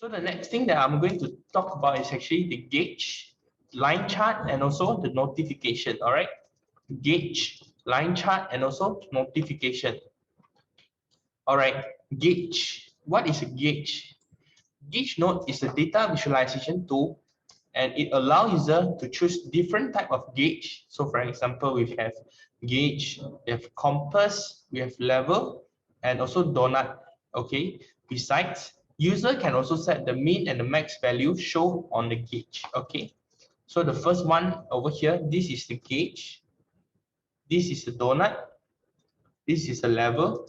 So the next thing that I'm going to talk about is actually the gauge, line chart, and also the notification. All right, gauge, line chart, and also notification. All right, gauge. What is a gauge? Gauge node is a data visualization tool, and it allows user to choose different type of gauge. So for example, we have gauge, we have compass, we have level, and also donut. Okay. Besides, user can also set the min and the max value shown on the gauge. Okay. So the first one over here, this is the gauge. This is the donut. This is the level.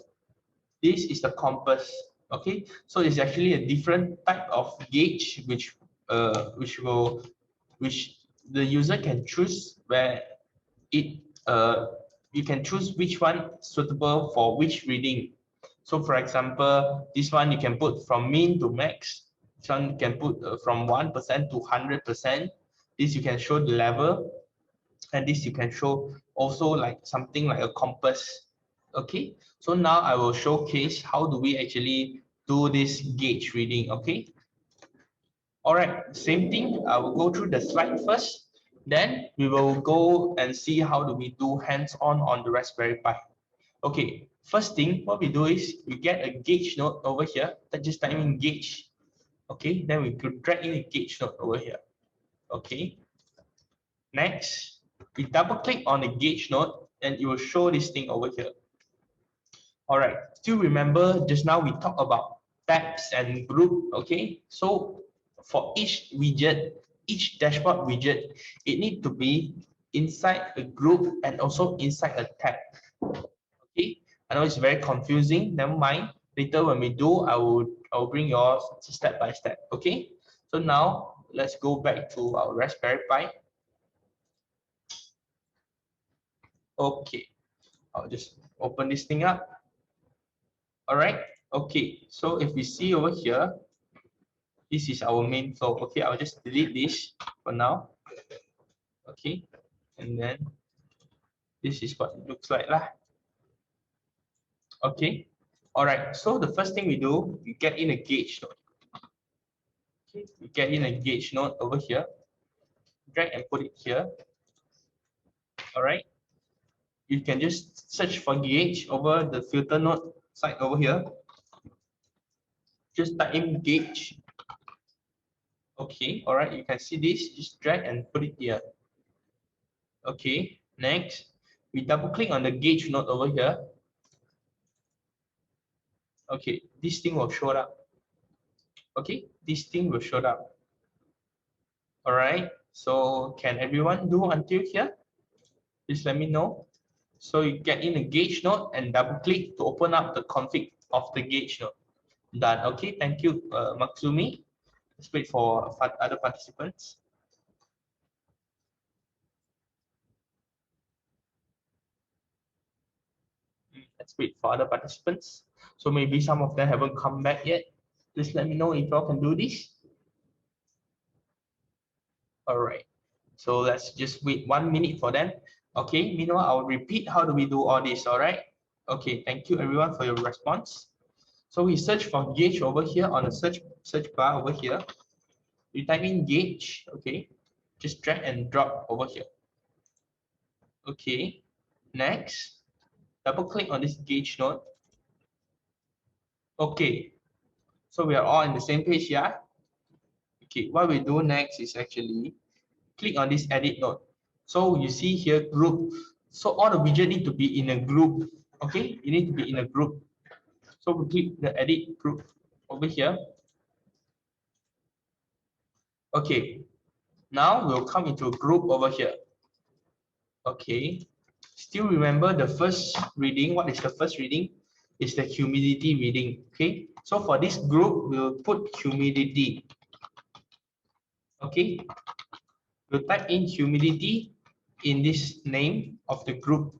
This is the compass. Okay, so it's actually a different type of gauge which the user can choose where it you can choose which one suitable for which reading. So for example, this one you can put from min to max. This one you can put from 1% to 100%. This you can show the level, and this you can show also like something like a compass. Okay, so now I will showcase how do we actually do this gauge reading. Okay, all right, same thing, I will go through the slide first, then we will go and see how do we do hands-on the Raspberry Pi. Okay, first thing what we do is we get a gauge node over here, that just type in gauge. Okay, then we could drag in a gauge node over here. Okay, next we double click on the gauge node and it will show this thing over here. All right, still remember just now we talked about tabs and group. Okay, so for each widget, each dashboard widget, it need to be inside a group and also inside a tab. Okay, I know it's very confusing, never mind, later when we do I'll bring yours step by step. Okay, so now let's go back to our Raspberry Pi. Okay, I'll just open this thing up. All right, okay, so if we see over here, this is our main flow. Okay, I'll just delete this for now. Okay, and then this is what it looks like lah. Okay, all right, so the first thing we do, we get in a gauge node. Okay, we get in a gauge node over here, drag and put it here. All right, you can just search for gauge over the filter node side over here. Just type in gauge. Okay, all right, you can see this, just drag and put it here. Okay, next, we double click on the gauge node over here. Okay, this thing will show up. Okay, this thing will show up. All right, so can everyone do until here? Please let me know. So you get in a gauge node and double click to open up the config of the gauge node. Done. Okay, thank you, Maksumi. Let's wait for other participants. Let's wait for other participants. So maybe some of them haven't come back yet. Please let me know if y'all can do this. All right. So let's just wait 1 minute for them. Okay, meanwhile, I'll repeat how do we do all this, all right? Okay, thank you everyone for your response. So we search for gauge over here on the search bar over here. You type in gauge, okay? Just drag and drop over here. Okay, next, double click on this gauge node. Okay, so we are all in the same page, yeah? Okay, what we do next is actually click on this edit node. So you see here group. So all the widget need to be in a group. Okay, you need to be in a group. So we click the edit group over here. Okay, now we'll come into a group over here. Okay, still remember the first reading. What is the first reading? It's the humidity reading. Okay, so for this group, we'll put humidity. Okay, we'll type in humidity in this name of the group.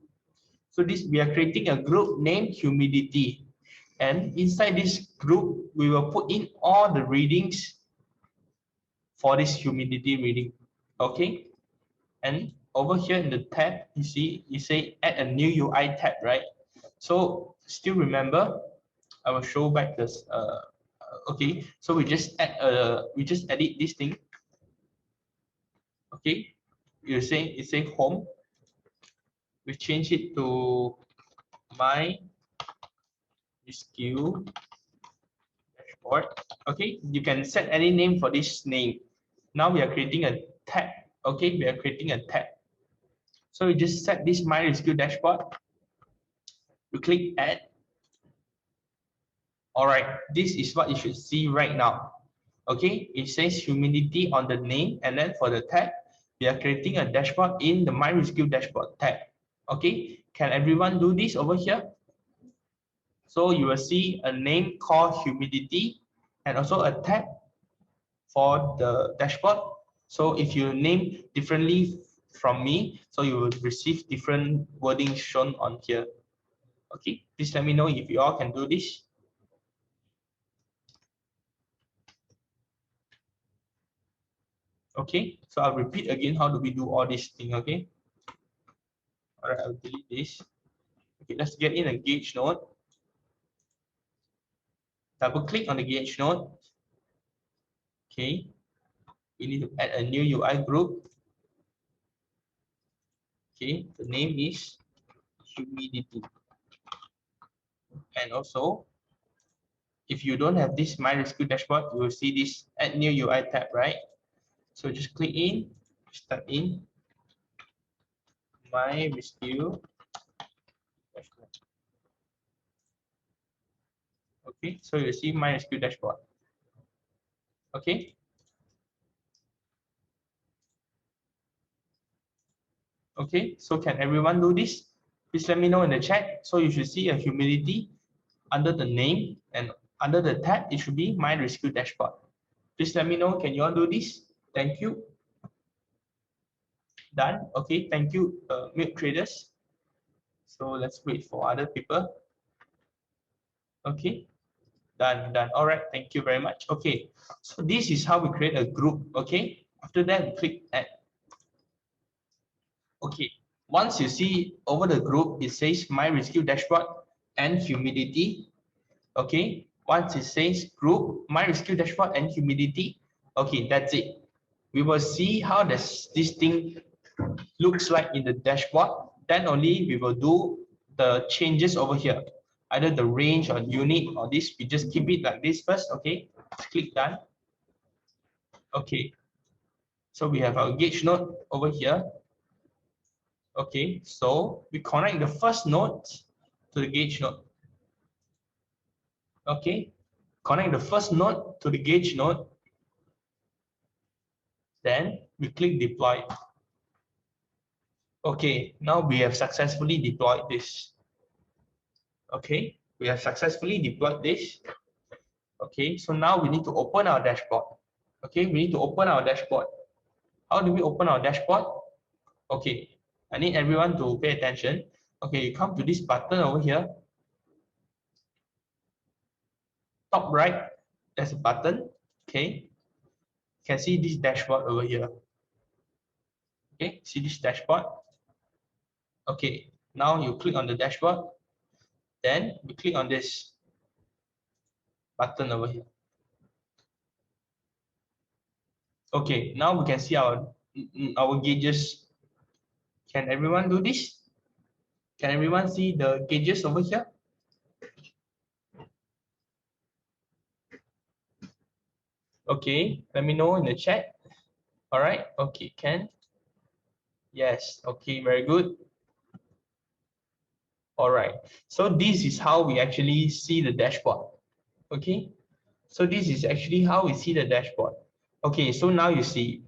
So this, we are creating a group named humidity, and inside this group we will put in all the readings for this humidity reading. Okay, and over here in the tab, you see you say add a new UI tab, right? So still remember, I will show back this Okay, so we just edit this thing. Okay, it's saying home. We change it to my skill dashboard. Okay, you can set any name for this name. Now we are creating a tab. Okay, we are creating a tab. So we just set this MyReskill dashboard. You click add. All right, this is what you should see right now. Okay, it says humidity on the name, and then for the tab, we are creating a dashboard in the MyReskill dashboard tab. Okay, can everyone do this over here? So you will see a name called humidity and also a tab for the dashboard. So if you name differently from me, so you will receive different wording shown on here. Okay, please let me know if you all can do this. Okay, so I'll repeat again how do we do all this thing. Okay, all right, I'll delete this. Okay, let's get in a gauge node. Double click on the gauge node. Okay, we need to add a new UI group. Okay, the name is humidity. And also, if you don't have this MyReskill dashboard, you will see this add new UI tab, right? So just click in, start in MyReskill dashboard. Okay, so you see MyReskill dashboard. Okay. Okay, so can everyone do this? Please let me know in the chat. So you should see a humidity under the name, and under the tab, it should be MyReskill dashboard. Please let me know. Can you all do this? Thank you. Done. Okay, thank you, milk traders. So let's wait for other people. Okay, done. All right, thank you very much. Okay, so this is how we create a group. Okay, after that, we click add. Okay, once you see over the group, it says MyReskill dashboard and humidity. Okay, once it says group, MyReskill dashboard and humidity. Okay, that's it. We will see how this thing looks like in the dashboard. Then only we will do the changes over here. Either the range or unit or this, we just keep it like this first. Okay, click done. Okay, so we have our gauge node over here. Okay, so we connect the first node to the gauge node. Okay, connect the first node to the gauge node. Then we click deploy. Okay, now we have successfully deployed this. Okay, we have successfully deployed this. Okay, so now we need to open our dashboard. Okay, we need to open our dashboard. How do we open our dashboard? Okay, I need everyone to pay attention. Okay, you come to this button over here. Top right, there's a button. Okay, you can see this dashboard over here. Okay, see this dashboard. Okay, now you click on the dashboard. Then we click on this button over here. Okay, now we can see our gauges. Can everyone do this? Can everyone see the gauges over here? Okay, let me know in the chat. All right, okay, can? Yes, okay, very good. All right, so this is how we actually see the dashboard. Okay, so this is actually how we see the dashboard. Okay, so now you see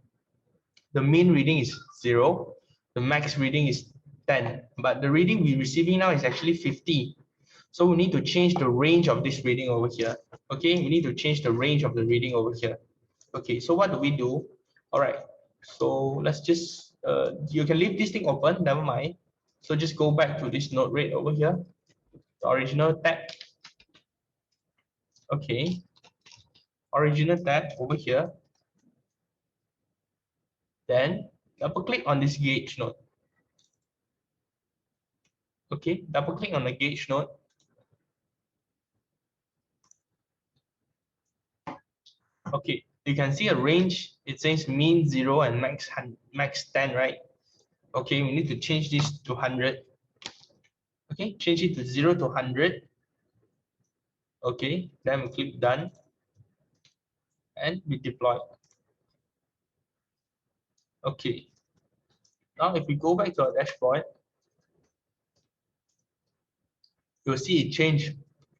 the mean reading is 0, the max reading is 10, but the reading we're receiving now is actually 50. So we need to change the range of this reading over here. Okay, we need to change the range of the reading over here. Okay, so what do we do? All right, so let's just, you can leave this thing open, never mind. So just go back to this node rate over here, the original tab. Okay, original tab over here. Then double click on this gauge node. Okay, double click on the gauge node. Okay, you can see a range. It says mean 0 and max 10, right? Okay, we need to change this to 100. Okay, change it to 0 to 100. Okay, then we click done and we deploy. Okay, now if we go back to our dashboard, you'll see it change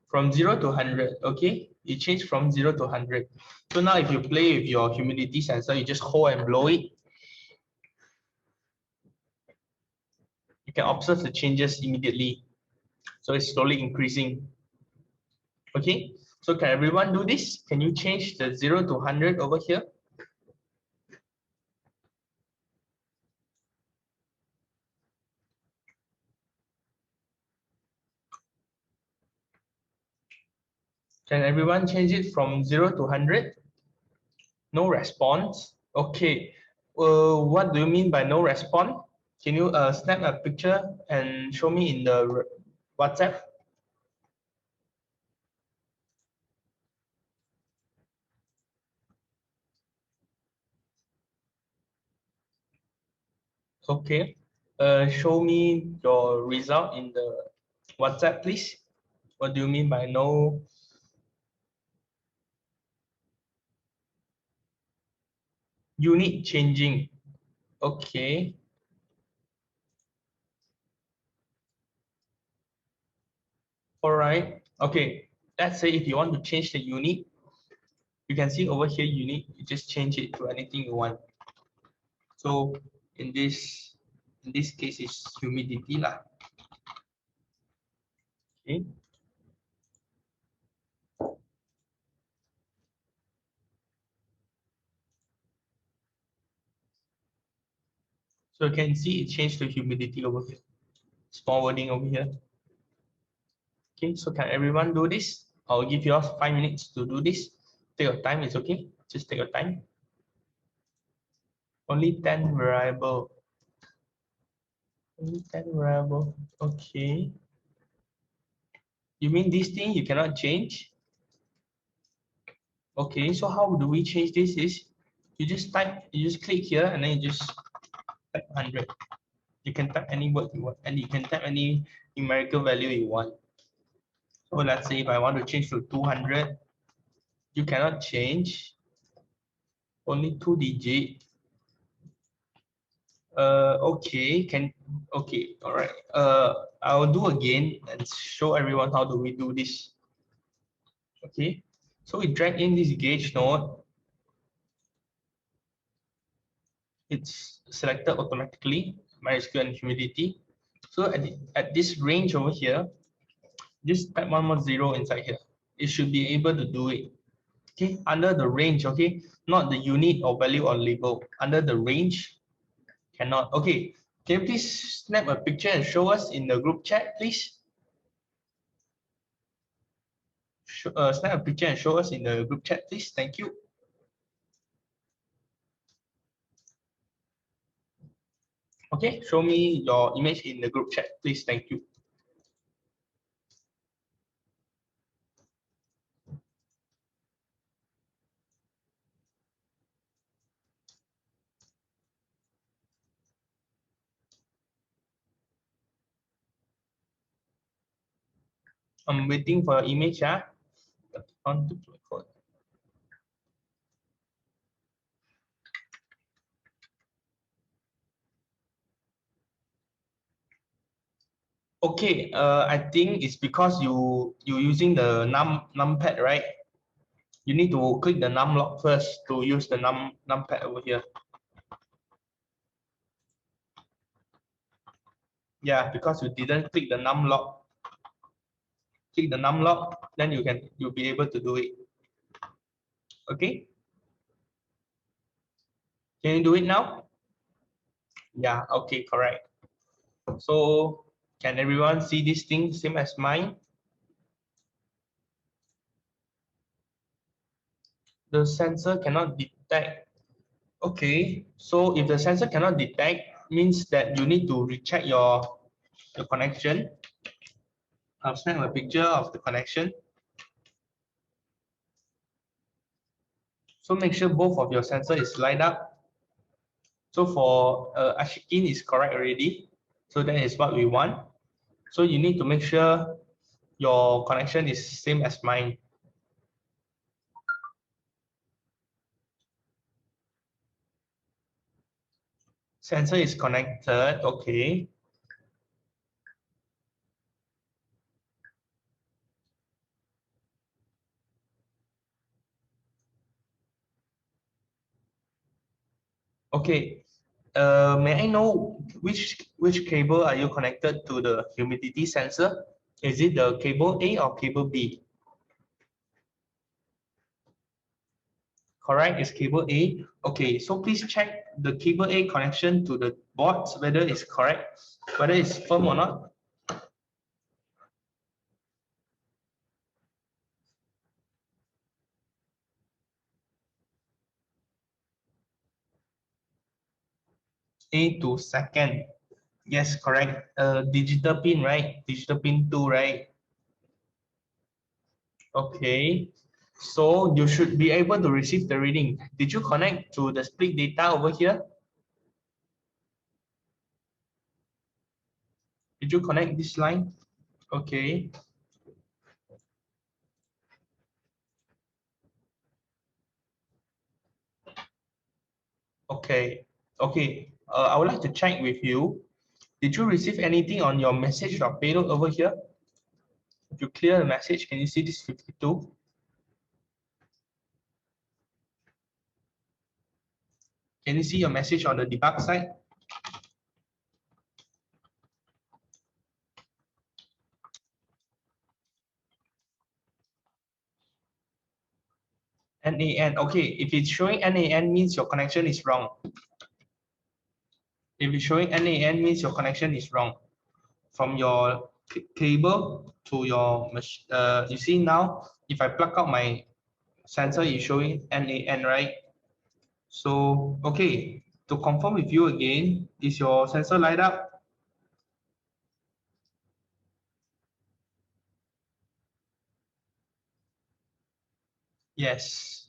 from 0 to 100. Okay, it changed from 0 to 100. So now if you play with your humidity sensor, you just hold and blow it. You can observe the changes immediately. So it's slowly increasing. Okay, so can everyone do this? Can you change the 0 to 100 over here? Can everyone change it from 0 to 100? No response. Okay. What do you mean by no response? Can you snap a picture and show me in the WhatsApp? Okay. Show me your result in the WhatsApp, please. What do you mean by no unit changing? Okay. All right. Okay. Let's say if you want to change the unit, you can see over here unit, you just change it to anything you want. So in this case is humidity lah. Okay. So you can see it changed to humidity over here. Small wording over here. Okay, so can everyone do this? I'll give you all 5 minutes to do this. Take your time, it's okay. Just take your time. Only 10 variable. Only 10 variable. Okay. You mean this thing you cannot change? Okay, so how do we change this is you just click here and then you just type 100. You can type any word you want and you can type any numerical value you want. So let's say if I want to change to 200, you cannot change, only 2 digit. Okay, okay, all right. I'll do again and show everyone how do we do this. Okay, so we drag in this gauge node. It's selected automatically, MyReskill and humidity. So at this range over here, just type one more zero inside here. It should be able to do it. Okay, under the range, okay, not the unit or value or label. Under the range, cannot. Okay, can you please snap a picture and show us in the group chat, please? Snap a picture and show us in the group chat, please. Thank you. Okay, show me your image in the group chat, please. Thank you. I'm waiting for your image. On to record. Okay, I think it's because you using the numpad, right? You need to click the num lock first to use the numpad over here. Yeah, because you didn't click the num lock. Click the num lock, then you'll be able to do it. Okay. Can you do it now? Yeah. Okay. Correct. So can everyone see this thing same as mine? The sensor cannot detect. Okay. So if the sensor cannot detect, means that you need to recheck your connection. I'll snap a picture of the connection. So make sure both of your sensor is lined up. So for Ashikin is correct already. So that is what we want. So you need to make sure your connection is same as mine. Sensor is connected, okay. Okay, may I know which cable are you connected to the humidity sensor? Is it the cable A or cable B? Correct, it's cable A. Okay, so please check the cable A connection to the boards, whether it's correct, whether it's firm or not. A to second. Yes, correct. Digital pin, right? Digital pin 2, right? Okay. So you should be able to receive the reading. Did you connect to the split data over here? Did you connect this line? Okay. Okay. Okay. I would like to check with you. Did you receive anything on your message or payload over here? If you clear the message, can you see this 52? Can you see your message on the debug side? NAN. Okay, if it's showing NAN means your connection is wrong. If it's showing NAN means your connection is wrong. From your cable to your machine, you see now, if I plug out my sensor, is showing NAN, right? So, okay, to confirm with you again, is your sensor light up? Yes.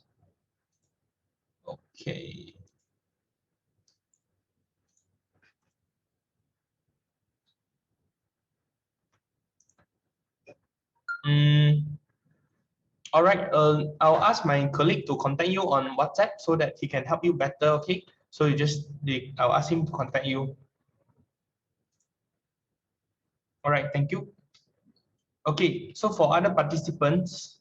Okay. All right. I'll ask my colleague to contact you on WhatsApp so that he can help you better. Okay. So I'll ask him to contact you. All right. Thank you. Okay. So for other participants,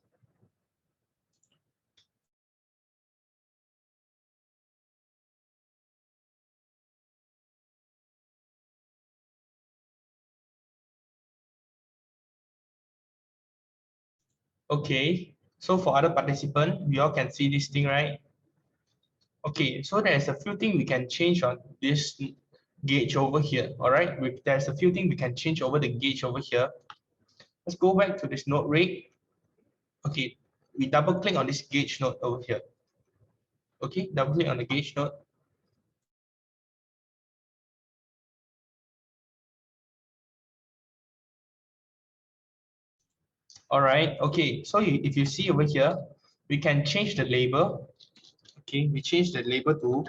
okay. So for other participant, we all can see this thing, right? Okay. So there's a few things we can change on this gauge over here. All right. There's a few things we can change over the gauge over here. Let's go back to this node rate. Okay. We double click on this gauge node over here. Okay. Double click on the gauge node. All right. Okay. So if you see over here, we can change the label. Okay. We change the label to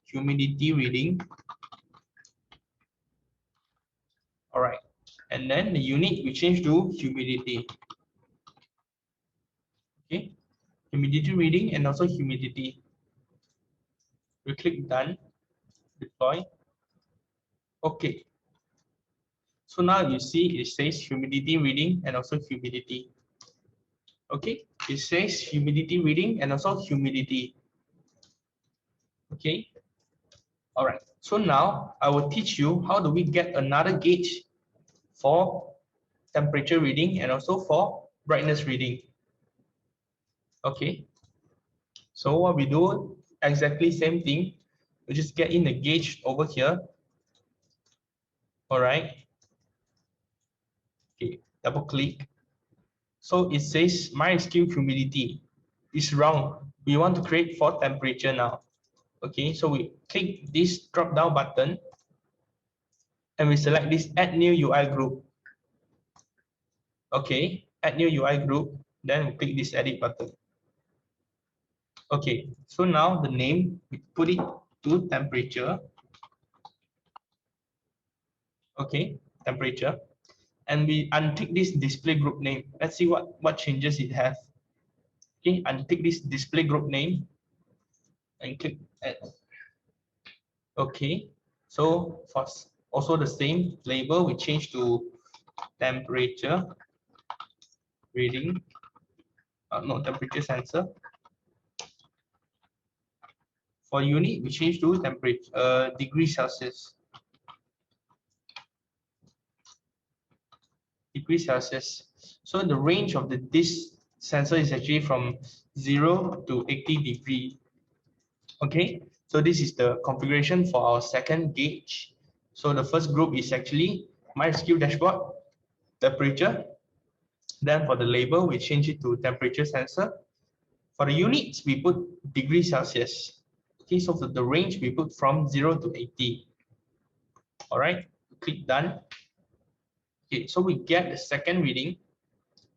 humidity reading. All right. And then the unit we change to humidity. Okay. Humidity reading and also humidity. We click done, deploy. Okay. So now you see it says humidity reading and also humidity. Okay. It says humidity reading and also humidity. Okay. All right. So now I will teach you how do we get another gauge for temperature reading and also for brightness reading. Okay. So what we do, exactly same thing. We just get in the gauge over here. All right. Okay. Double click. So it says MyReskill humidity. It's wrong. We want to create for temperature now. Okay. So we click this drop down button and we select this add new UI group. Okay. Add new UI group. Then we click this edit button. Okay, so now the name, we put it to temperature. Okay, temperature. And we untick this display group name. Let's see what changes it has. Okay, untick this display group name and click add. Okay, so for also the same label, we change to temperature reading, no, temperature sensor. For unit, we change to temperature, degrees Celsius. Degrees Celsius. So the range of this sensor is actually from 0 to 80 degree. Okay, so this is the configuration for our second gauge. So the first group is actually MyReskill dashboard, temperature. Then for the label, we change it to temperature sensor. For the units, we put degrees Celsius. Okay, so for the range, we put from 0 to 80. All right, click done. Okay, so we get the second reading,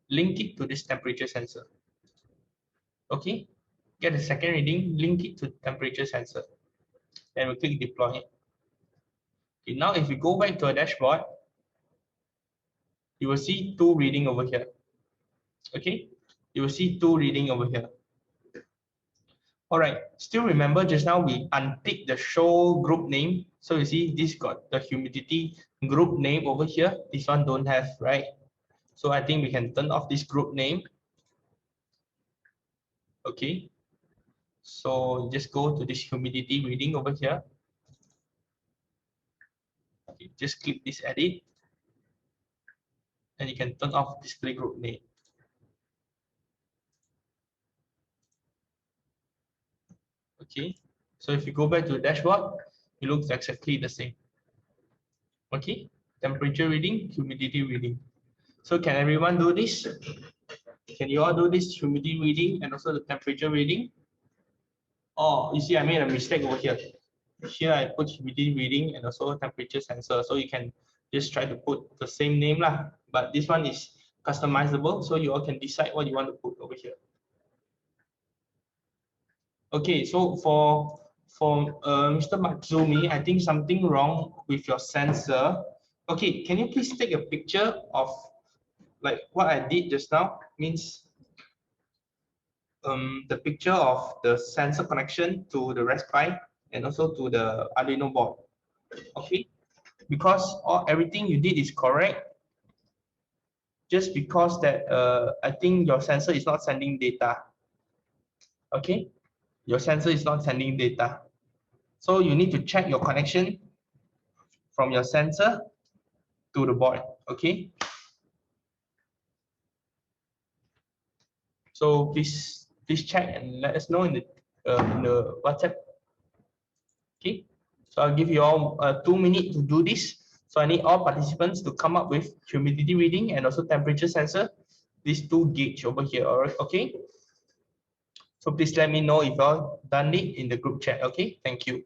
link it to this temperature sensor. Okay, get the second reading, link it to temperature sensor. Then we click deploy. Okay, now if we go back to our dashboard, you will see two reading over here. Okay, you will see two reading over here. All right, still remember just now we untick the show group name. So you see this got the humidity group name over here. This one don't have, right? So I think we can turn off this group name. Okay, so just go to this humidity reading over here. Okay, just click this edit and you can turn off display group name. Okay, so if you go back to the dashboard, it looks exactly the same. Okay, temperature reading, humidity reading. So can everyone do this? Can you all do this humidity reading and also the temperature reading? Oh, you see, I made a mistake over here. Here I put humidity reading and also temperature sensor. So you can just try to put the same name lah. But this one is customizable, so you all can decide what you want to put over here. Okay, so for Mr. Matsumi, I think something wrong with your sensor. Okay, can you please take a picture of like what I did just now? Means the picture of the sensor connection to the Raspberry and also to the Arduino board. Okay, because everything you did is correct. Just because that I think your sensor is not sending data. Okay, your sensor is not sending data. So you need to check your connection from your sensor to the board. Okay. So please check and let us know in the WhatsApp. Okay. So I'll give you all 2 minutes to do this. So I need all participants to come up with humidity reading and also temperature sensor. These two gauge over here. All right. Okay. So please let me know if you all done it in the group chat. Okay. Thank you.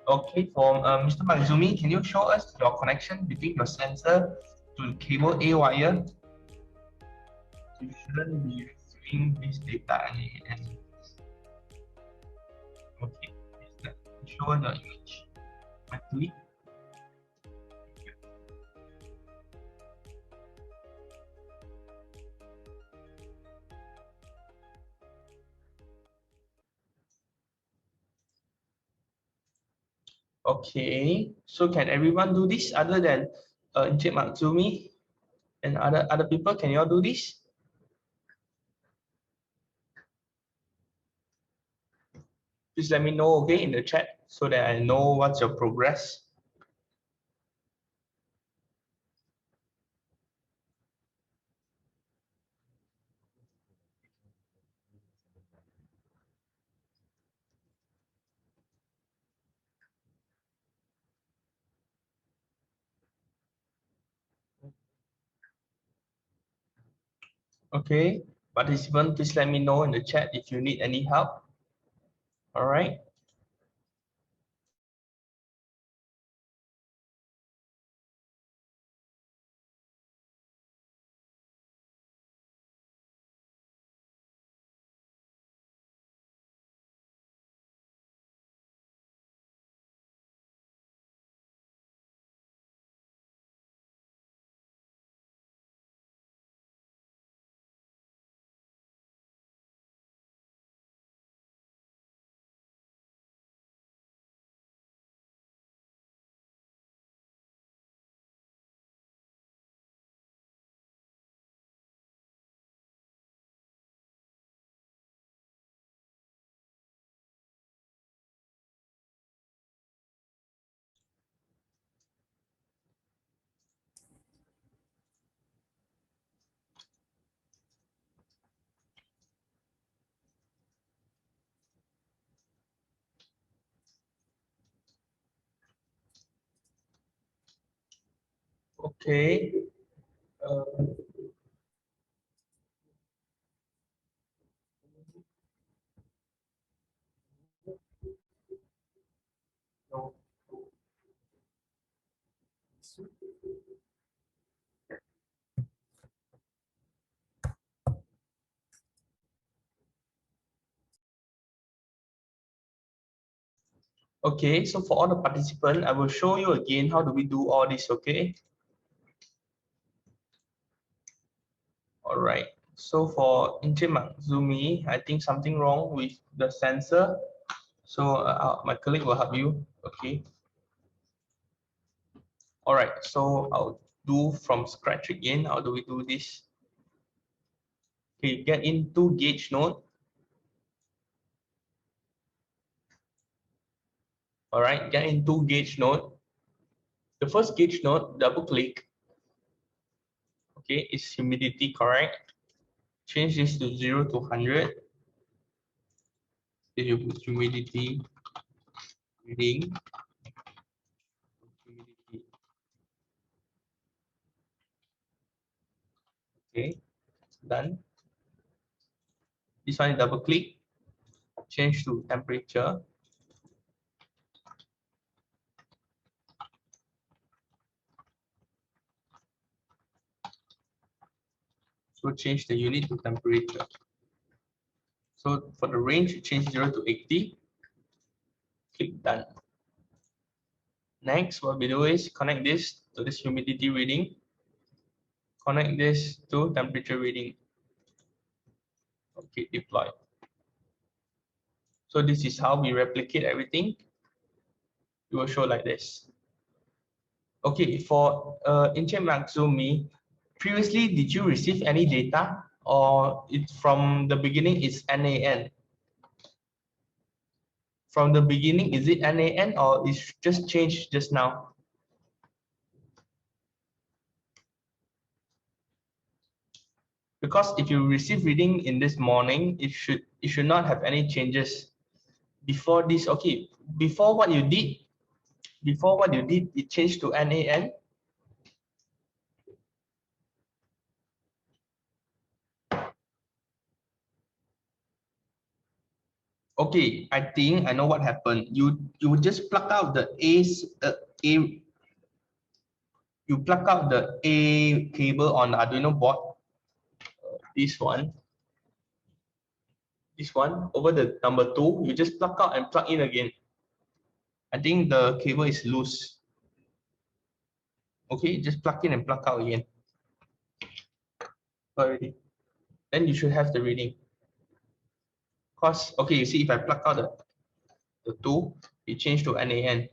Okay, for Mr. Magzumi, can you show us your connection between your sensor to cable A wire? You shouldn't be receiving this data and okay, show us your image. Actually, okay, so can everyone do this other than Encik Matsumi and other people? Can you all do this? Please let me know, okay, in the chat so that I know what's your progress. Okay, participant, please let me know in the chat if you need any help. All right. Okay. Uh, no. Okay, so for all the participants, I will show you again how do we do all this, okay? All right. So for Inchemak Zumi, I think something wrong with the sensor. So my colleague will help you, okay? All right, so I'll do from scratch again. How do we do this? Okay, get into gauge node. All right, get into gauge node. The first gauge node, double click. Okay, is humidity correct? Change this to 0 to 100. Then you put humidity reading. Humidity. Okay, done. This one, double click, change to temperature. So change the unit to temperature. So for the range, change 0 to 80. Click done. Next, what we do is connect this to this humidity reading. Connect this to temperature reading. Okay, deploy. So this is how we replicate everything. It will show like this. Okay, for Incheon Matsumi, previously did you receive any data or it from the beginning it's NAN? From the beginning is it NAN or it's just changed just now? Because if you receive reading in this morning, it should not have any changes. Before this, okay, before what you did, it changed to NAN. Okay, I think I know what happened. You just plug out the A, you plug out the A cable on the Arduino board. This one over the number 2, you just plug out and plug in again. I think the cable is loose. Okay, just plug in and plug out again. Already. Then you should have the reading. Cause okay, you see if I plug out the 2, it changed to NAN.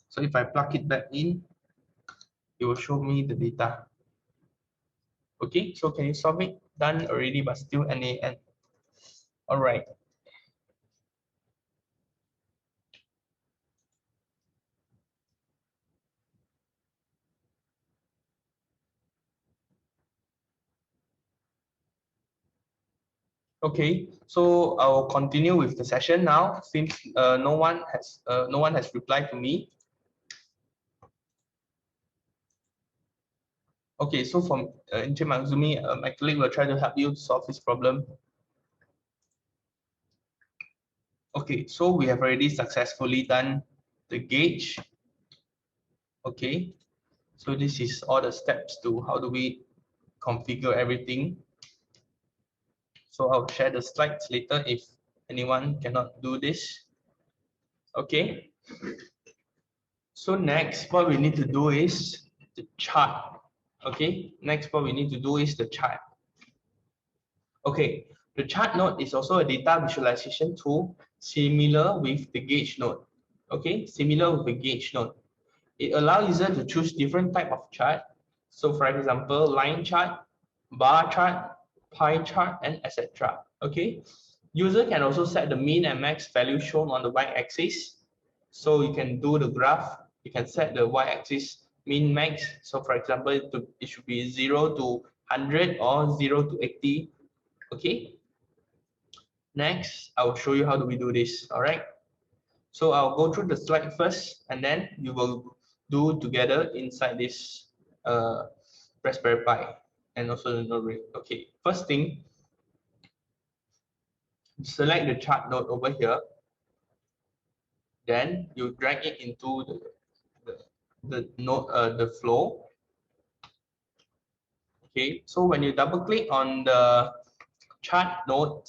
So if I plug it back in, it will show me the data. Okay, so can you solve it? Done already, but still NAN. All right. Okay, so I will continue with the session now since no one has replied to me. Okay, so from Inche Matsumi, my colleague will try to help you solve this problem. Okay, so we have already successfully done the gauge. Okay, so this is all the steps to how do we configure everything. So I'll share the slides later if anyone cannot do this. Okay, so next what we need to do is the chart. Okay, next what we need to do is the chart. Okay, the chart node is also a data visualization tool similar with the gauge node. Okay, similar with the gauge node. It allows user to choose different type of chart. So for example, line chart, bar chart, pie chart, and etc. Okay, user can also set the min and max value shown on the y-axis. So you can do the graph. You can set the y-axis min max. So for example, it should be 0 to 100 or 0 to 80. Okay. Next, I will show you how do we do this. All right. So I'll go through the slide first, and then you will do together inside this Raspberry Pi and also the node. Okay. First thing, select the chart node over here. Then you drag it into the node, the flow. Okay. So when you double click on the chart node,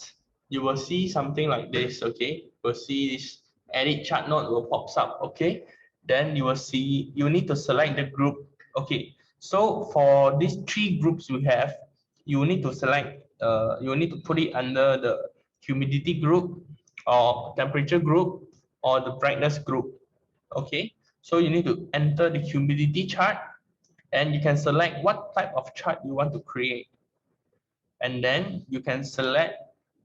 you will see something like this. Okay. You'll see this edit chart node will pops up. Okay. Then you will see you need to select the group. Okay. So for these 3 groups we have, you need to select. You need to put it under the humidity group, or temperature group, or the brightness group. Okay. So you need to enter the humidity chart, and you can select what type of chart you want to create. And then you can select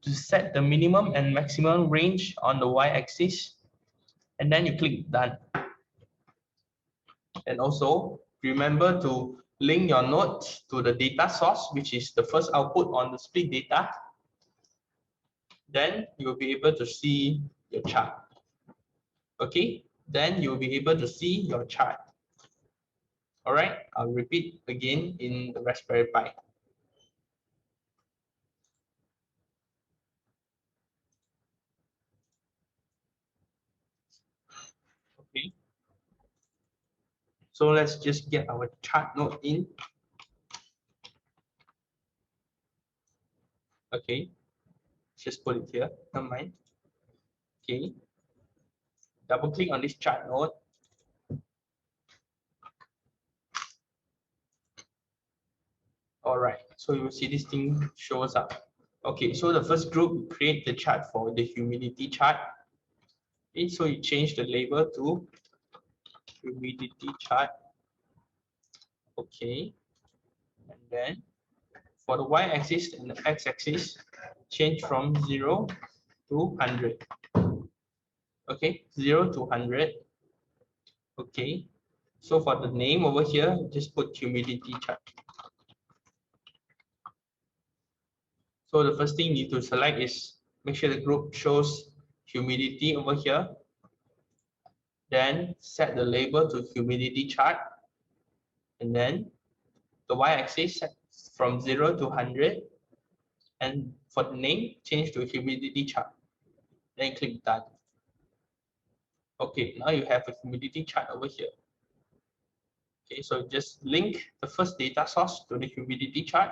to set the minimum and maximum range on the y-axis, and then you click done. And also remember to link your nodes to the data source, which is the first output on the split data. Then you will be able to see your chart. Okay, then you will be able to see your chart. All right, I'll repeat again in the Raspberry Pi. Okay, so let's just get our chart node in. Okay, just put it here, never mind. Okay, double click on this chart node. All right, so you will see this thing shows up. Okay, so the first group, create the chart for the humidity chart. Okay, so you change the label to humidity chart. Okay, and then for the y-axis and the x-axis, change from 0 to 100. Okay, 0 to 100. Okay, so for the name over here, just put humidity chart. So the first thing you need to select is make sure the group shows humidity over here. Then set the label to humidity chart, and then the y-axis set from 0 to 100, and for the name change to humidity chart. then click done. Okay, now you have a humidity chart over here. Okay, so just link the first data source to the humidity chart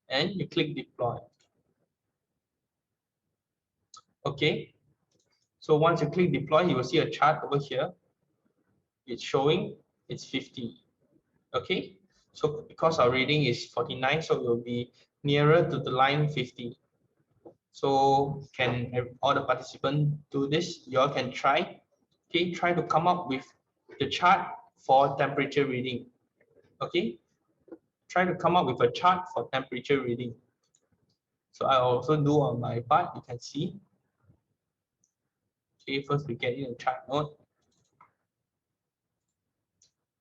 and you click deploy. Okay, so once you click deploy, you will see a chart over here. It's showing it's 50. Okay, so because our reading is 49, so it will be nearer to the line 50. So can all the participants do this? You all can try. Okay, try to come up with the chart for temperature reading. Okay, try to come up with a chart for temperature reading. So I also do on my part, you can see. Okay, first we get in a chart node.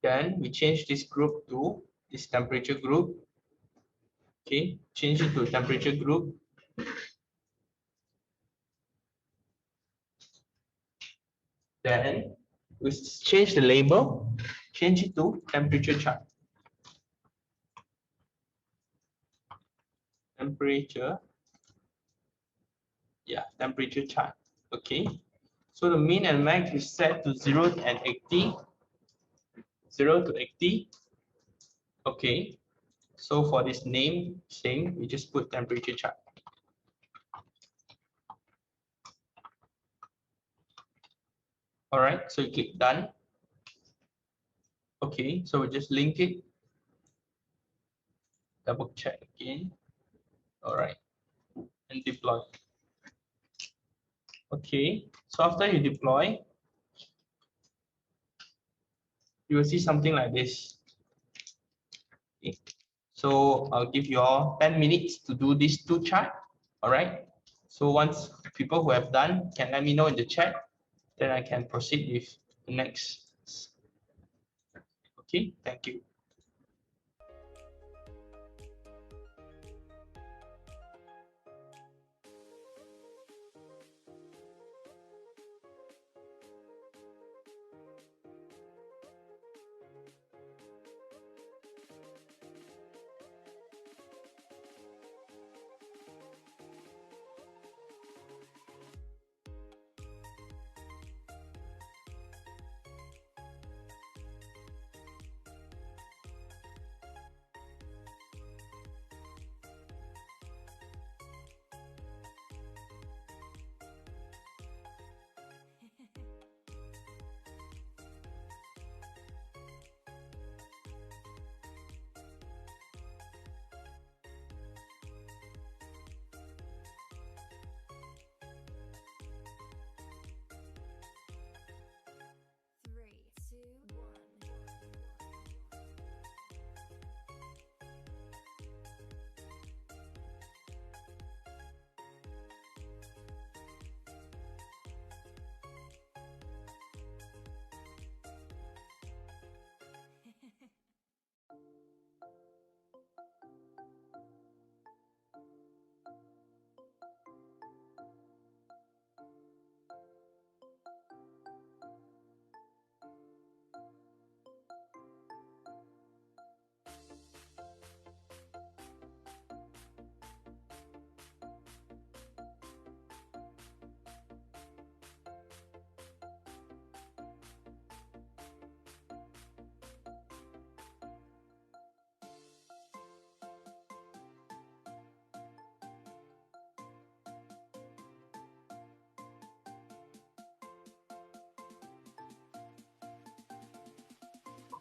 Then we change this group to this temperature group. Okay, change it to temperature group. Then we change the label, change it to temperature chart. Temperature, yeah, temperature chart. Okay, so the min and max is set to 0 and 80. 0 to 80. Okay, so for this name thing, we just put temperature chart. All right, so you click done. Okay, so we just link it. Double check again. All right, and deploy. Okay, so after you deploy, you will see something like this. Okay. So I'll give you all 10 minutes to do these two charts. All right. So once people who have done can let me know in the chat, then I can proceed with the next. Okay, thank you.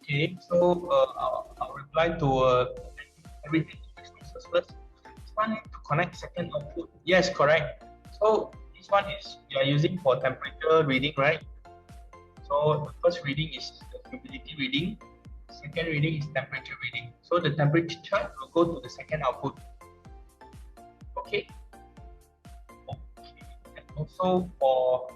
Okay, so I'll reply to everything businesses first. This one need to connect second output. Yes, correct. So this one is you are using for temperature reading, right? So the first reading is the humidity reading. Second reading is temperature reading. So the temperature chart will go to the second output. Okay. Okay. And also for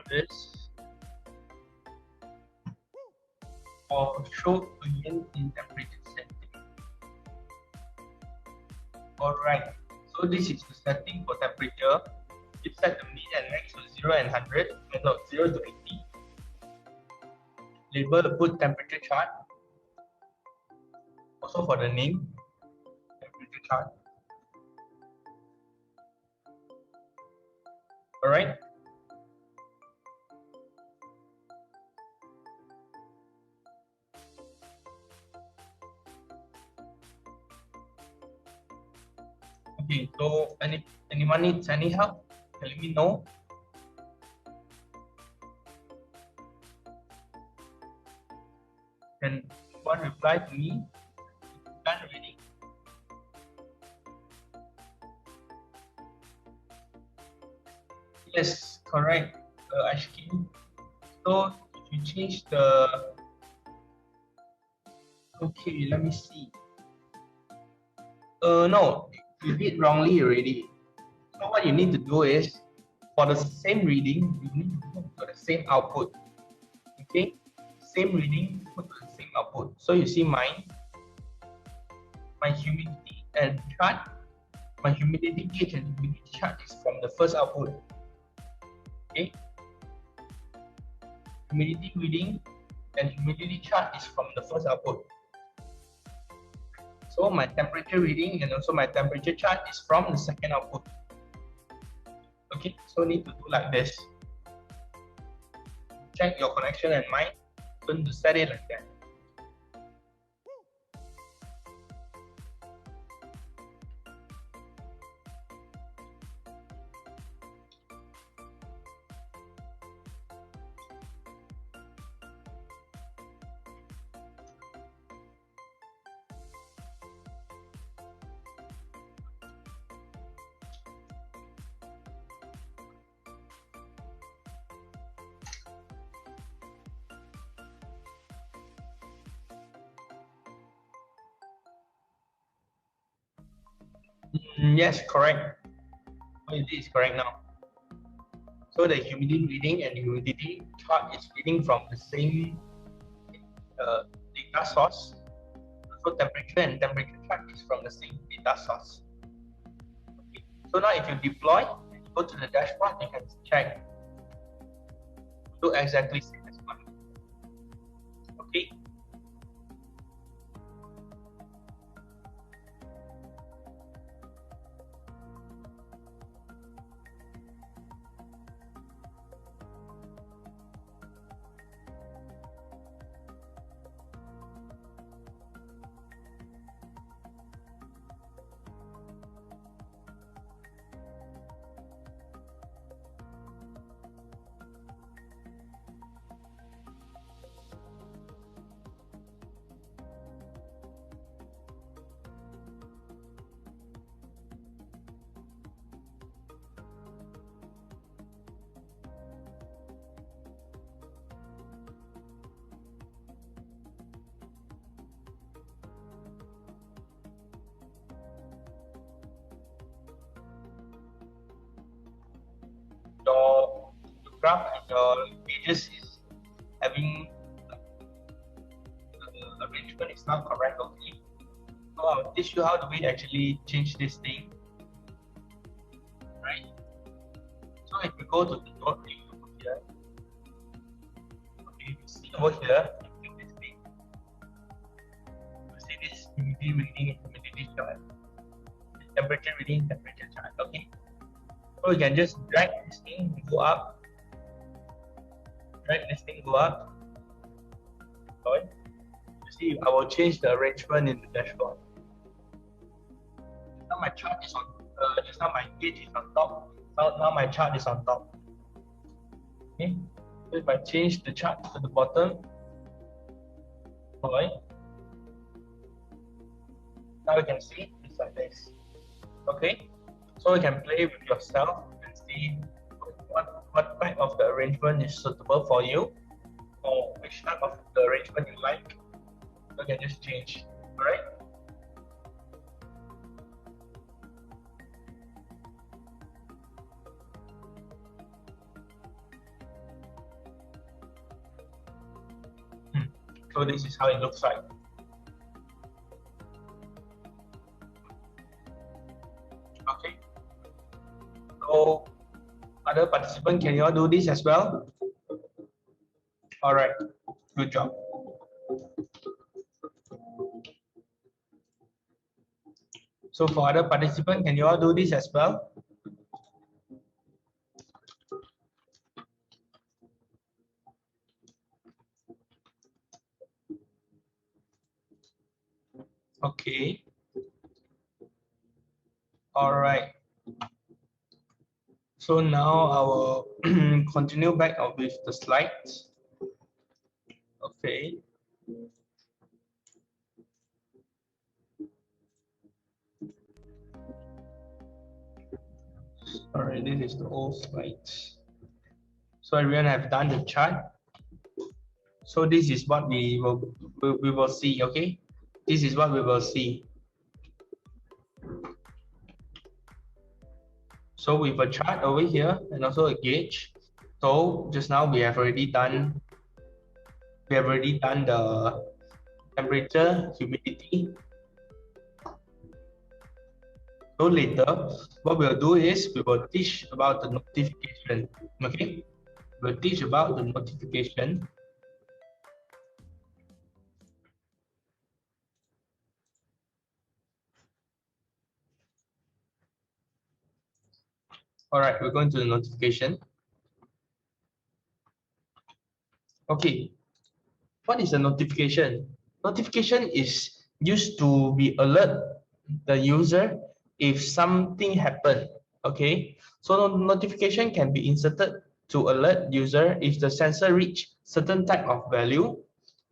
this, for show again in temperature setting. Alright, so this is the setting for temperature. You set the min and max to 0 and 100, and no, 0 to 80. Label put temperature chart. Also for the name, temperature chart. All right. Okay, so anyone needs any help? Let me know. Can one reply to me? Done already? Yes, correct. Ashki. So if you change the, okay, let me see. No, you did wrongly already. So what you need to do is, for the same reading, you need to put the same output. Okay, same reading, put the same output. So you see mine, my humidity and chart, my humidity gauge and humidity chart is from the first output. Okay, humidity reading and humidity chart is from the first output. So my temperature reading and also my temperature chart is from the second output. Okay, so need to do like this. Check your connection and mine. So need to set it like that. Yes, correct. It is correct now. So the humidity reading and humidity chart is reading from the same data source. So temperature and temperature chart is from the same data source. Okay. So now if you deploy, you go to the dashboard, you can check. Do exactly same as mine. Okay. Your graph and your pages is having the arrangement is not correct. Okay. So I'll teach you how do we actually change this thing. Right. So if you go to the node view over here, okay, you see over here, you click this thing. You see this humidity reading and humidity chart, temperature reading, temperature chart. Okay. So you can just drag this thing, go up, drag this thing, go up. Okay. You see, I will change the arrangement in the dashboard. Now my chart is on, just now my gauge is on top. Now my chart is on top. Okay. So if I change the chart to the bottom, okay. Now you can see it's like this. Okay. So you can play with yourself and see what type of the arrangement is suitable for you, or which type of the arrangement you like. So you can just change. Alright. So this is how it looks like. Okay. So other participants, can you all do this as well? All right. Good job. So for other participants, can you all do this as well? Okay. All right. So now I will continue back with the slides. Okay. All right, this is the old slides. So everyone have done the chart. So this is what we will see. Okay, this is what we will see. So with a chart over here and also a gauge. So just now we have already done the temperature, humidity. So later, what we'll do is we will teach about the notification. Okay, we'll teach about the notification. All right, we're going to the notification. Okay, what is a notification? Notification is used to be alert the user if something happened. Okay, so notification can be inserted to alert user if the sensor reach certain type of value.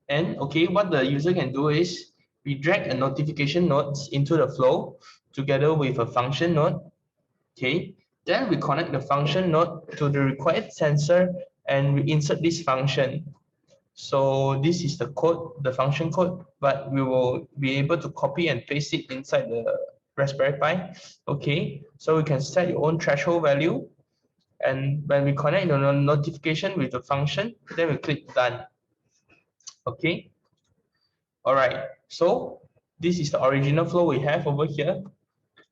And okay, what the user can do is we drag a notification nodes into the flow together with a function node. Okay, then we connect the function node to the required sensor and we insert this function. So this is the code, the function code, but we will be able to copy and paste it inside the Raspberry Pi. Okay, so we can set your own threshold value. And when we connect the notification with the function, then we click done. Okay, all right. So this is the original flow we have over here.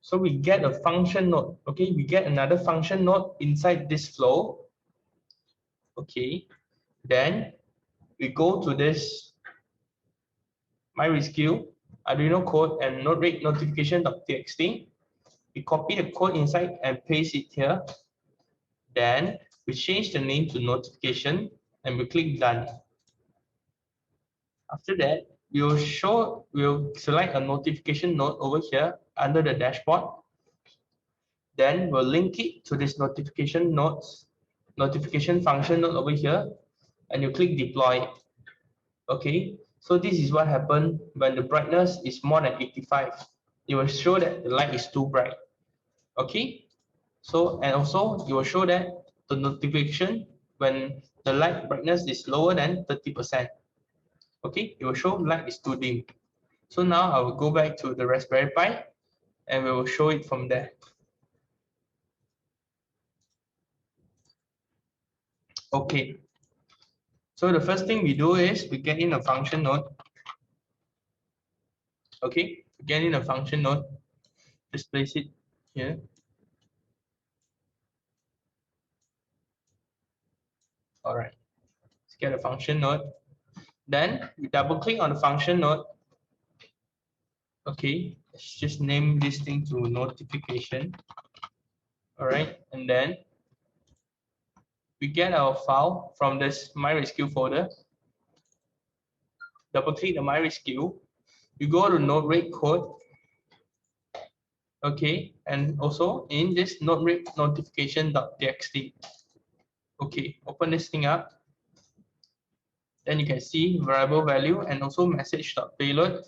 So we get a function node. Okay, we get another function node inside this flow. Okay, then we go to this MyReskill, Arduino code, and node rate notification.txt. We copy the code inside and paste it here. Then we change the name to notification and we click done. After that, we'll select a notification node over here under the dashboard. Then we'll link it to this notification nodes, notification function node over here, and you click deploy. Okay, so this is what happened when the brightness is more than 85. It will show that the light is too bright. Okay, so and also it will show that the notification when the light brightness is lower than 30%. Okay, it will show light is too dim. So now I will go back to the Raspberry Pi and we will show it from there. Okay, so the first thing we do is we get in a function node. Okay, get in a function node, just place it here. All right, let's get a function node. Then we double click on the function node. Okay, let's just name this thing to notification. All right, and then we get our file from this MyReskill folder. Double click the MyReskill. You go to node rate code. Okay, and also in this node rate notification.txt. Okay, open this thing up. Then you can see variable value and also message.payload.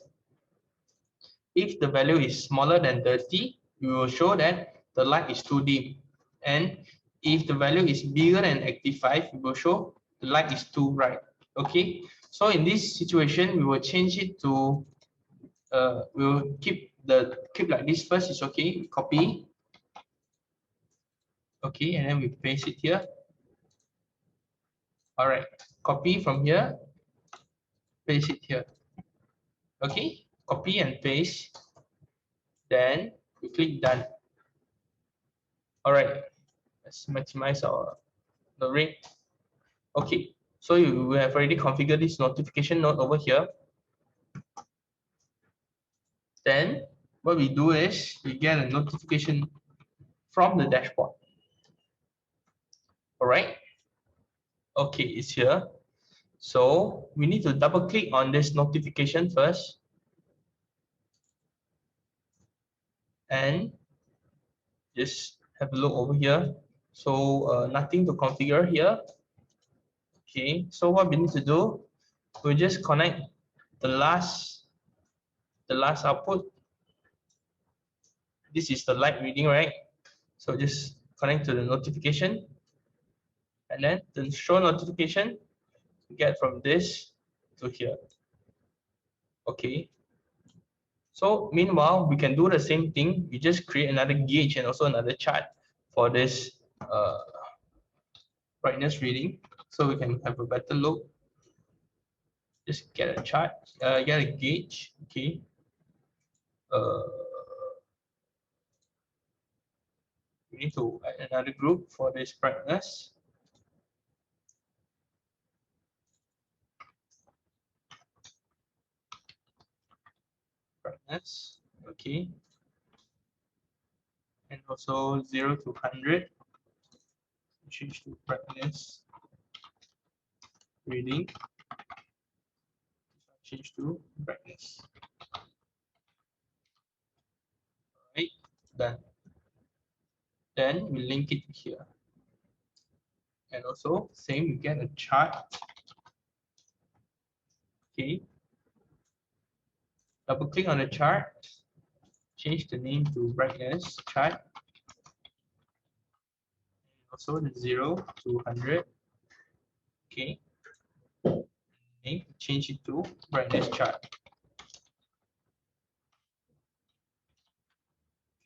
If the value is smaller than 30, we will show that the light is too dim. And if the value is bigger than 85, we will show the light is too bright. Okay, so in this situation, we will change it to, we will keep like this first, is okay, copy. Okay, and then we paste it here. All right, copy from here, paste it here. Okay, copy and paste. Then we click done. All right, let's maximize the rate. Okay, so you have already configured this notification node over here. Then what we do is we get a notification from the dashboard. All right. Okay, it's here. So we need to double click on this notification first. And just have a look over here. So nothing to configure here. Okay, so what we need to do, we just connect the last output. This is the light reading, right? So just connect to the notification, and then the show notification get from this to here. Okay. So meanwhile, we can do the same thing. We just create another gauge and also another chart for this brightness reading, so we can have a better look. Just get a chart, get a gauge. Okay. We need to add another group for this brightness. Okay. And also 0 to 100. Change to brightness reading. Change to brightness. Right, done. Then we link it here. And also same, we get a chart. Okay. Double click on the chart. Change the name to brightness chart. Also the 0 to 100. Okay. Name, change it to brightness chart.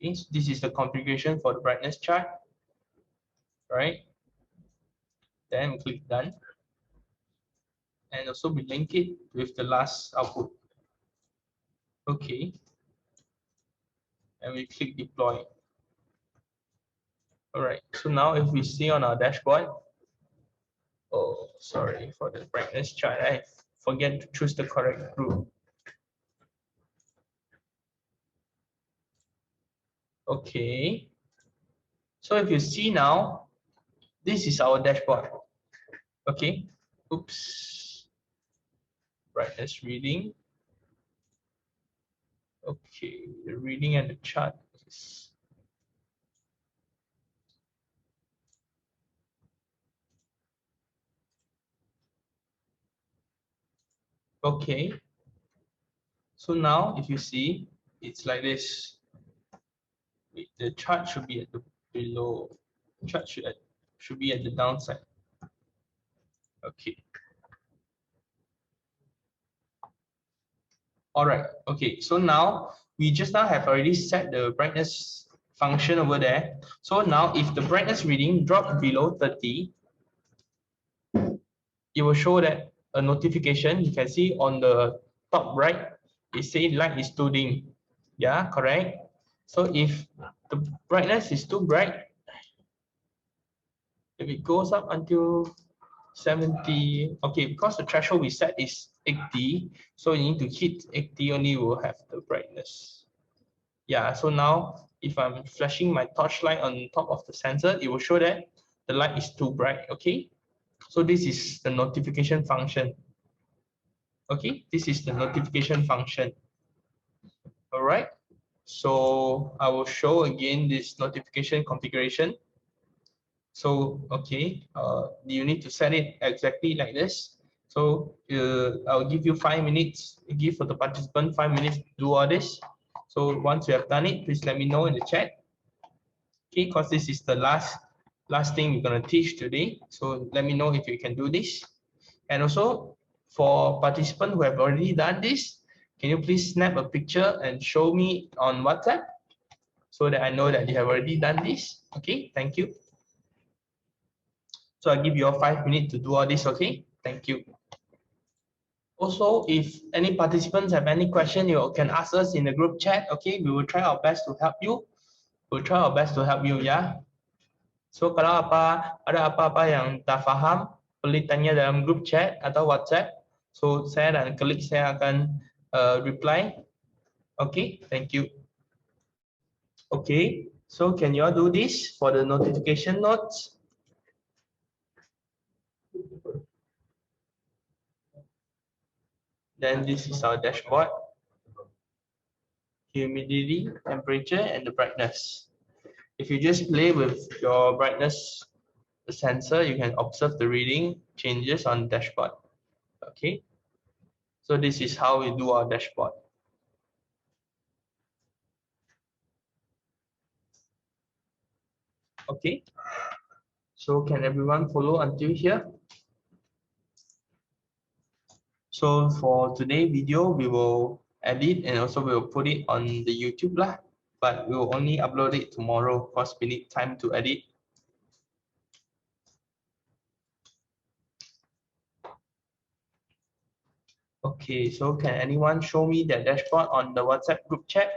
Okay, so this is the configuration for the brightness chart. Right. Then we click done. And also we link it with the last output. Okay. And we click deploy. All right. So now if we see on our dashboard, oh, sorry for the brightness chart, I forget to choose the correct group. Okay. So if you see now, this is our dashboard. Okay. Oops. Brightness reading. Okay. The reading and the chart is okay. So now if you see, it's like this. The chart should be at the below. Chart should be at the downside. Okay. All right. Okay. So now we just now have already set the brightness function over there. So now if the brightness reading drop below 30, it will show that a notification. You can see on the top right, it says light is too dim. Yeah, correct. So if the brightness is too bright, if it goes up until 70, okay, because the threshold we set is 80, so you need to hit 80 only will have the brightness. Yeah, so now if I'm flashing my torchlight on top of the sensor, it will show that the light is too bright. Okay, so this is the notification function. Okay, this is the notification function. All right, so I will show again this notification configuration. So okay, you need to set it exactly like this. So I'll give you 5 minutes. Give for the participant 5 minutes to do all this. So once you have done it, please let me know in the chat. Okay, because this is the last thing we're gonna teach today. So let me know if you can do this. And also for participants who have already done this, can you please snap a picture and show me on WhatsApp so that I know that you have already done this? Okay, thank you. So I'll give you all 5 minutes to do all this, okay? Thank you. Also, if any participants have any question, you can ask us in the group chat, okay? We will try our best to help you. We'll try our best to help you, ya. So kalau ada apa-apa yang tak faham, boleh tanya dalam group chat atau WhatsApp. So saya dan colleague saya akan reply. Okay, thank you. Okay, so can you all do this for the notification notes? Then this is our dashboard, humidity, temperature, and the brightness. If you just play with your brightness sensor, you can observe the reading changes on dashboard. Okay, so this is how we do our dashboard. Okay, so can everyone follow until here? So for today video, we will edit and also we will put it on the YouTube lah. But we will only upload it tomorrow because we need time to edit. Okay, so can anyone show me their dashboard on the WhatsApp group chat?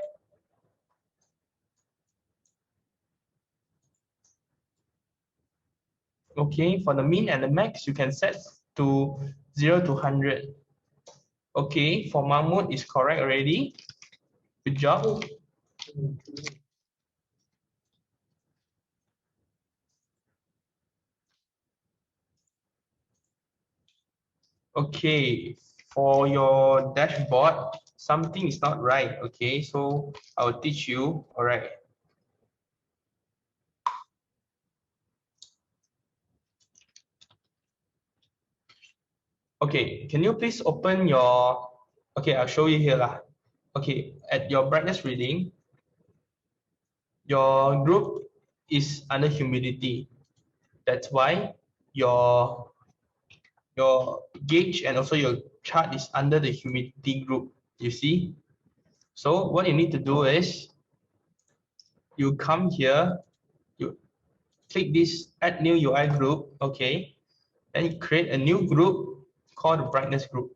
Okay, for the min and the max, you can set to 0 to 100. Okay, for Mahmoud is correct already. Good job. Okay, for your dashboard, something is not right. Okay, so I will teach you. All right. Okay, can you please open your, okay, I'll show you here lah. Okay, at your brightness reading, your group is under humidity. That's why your gauge and also your chart is under the humidity group. You see? So what you need to do is you come here, you click this add new UI group, okay, then you create a new group called the brightness group.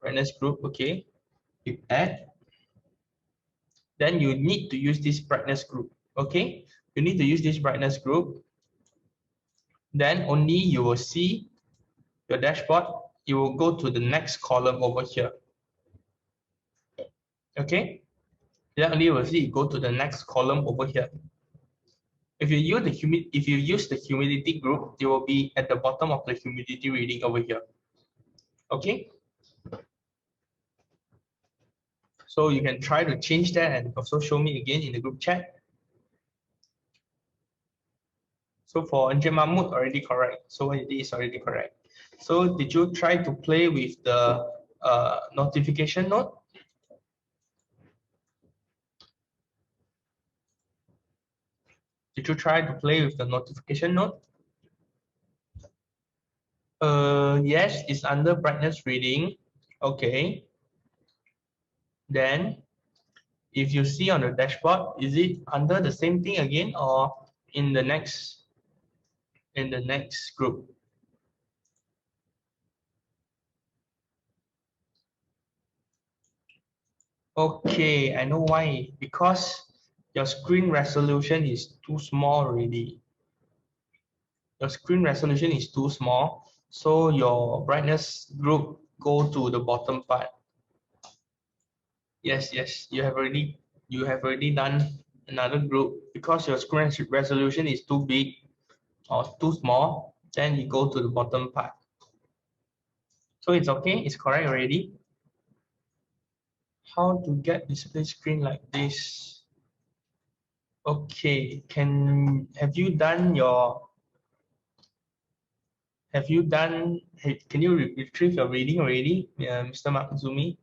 Brightness group, okay. You add, then you need to use this brightness group, okay. You need to use this brightness group. Then only you will see your dashboard. You will go to the next column over here, okay. Then only you will see go to the next column over here. If you use the humidity group, you will be at the bottom of the humidity reading over here. Okay. So you can try to change that and also show me again in the group chat. So for Anje Mahmood already correct. So it is already correct. So did you try to play with the notification node? Did you try to play with the notification node? Yes, it's under brightness reading. Okay. Then if you see on the dashboard, is it under the same thing again or in the next group? Okay, I know why. Because your screen resolution is too small already. Your screen resolution is too small, so your brightness group go to the bottom part. Yes, you have already done another group because your screen resolution is too big or too small, then you go to the bottom part. So it's okay, it's correct already. How to get display screen like this? Okay, have you done can you retrieve your reading already, Mr. Matsumi?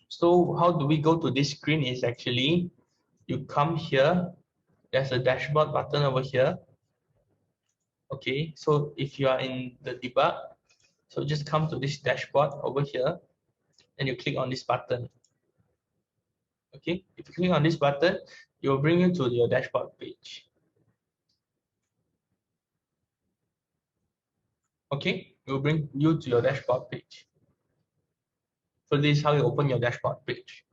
So how do we go to this screen is actually, you come here, there's a dashboard button over here. Okay, so if you are in the debug, so just come to this dashboard over here, and you click on this button. Okay, if you click on this button, it will bring you to your dashboard page. Okay, it will bring you to your dashboard page. So this is how you open your dashboard page.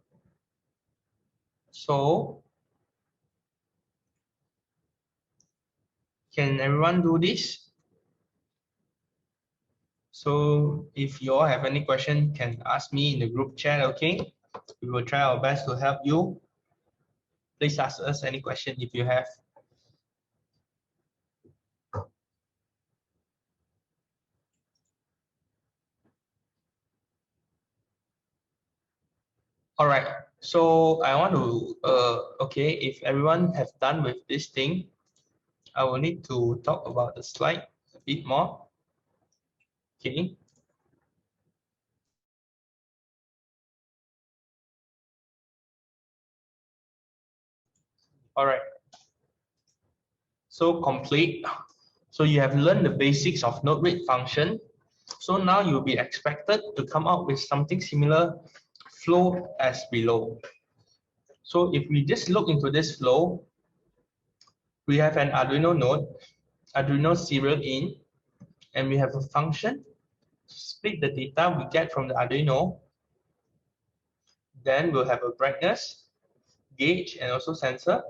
So can everyone do this? So if you all have any question, can ask me in the group chat, okay? We will try our best to help you. Please ask us any question if you have. All right, so I want to, okay, if everyone have done with this thing, I will need to talk about the slide a bit more. Okay. All right. So complete. So you have learned the basics of node read function. So now you'll be expected to come up with something similar flow as below. So if we just look into this flow, we have an Arduino node, Arduino serial in, and we have a function split the data we get from the Arduino. Then we'll have a brightness gauge and also sensor,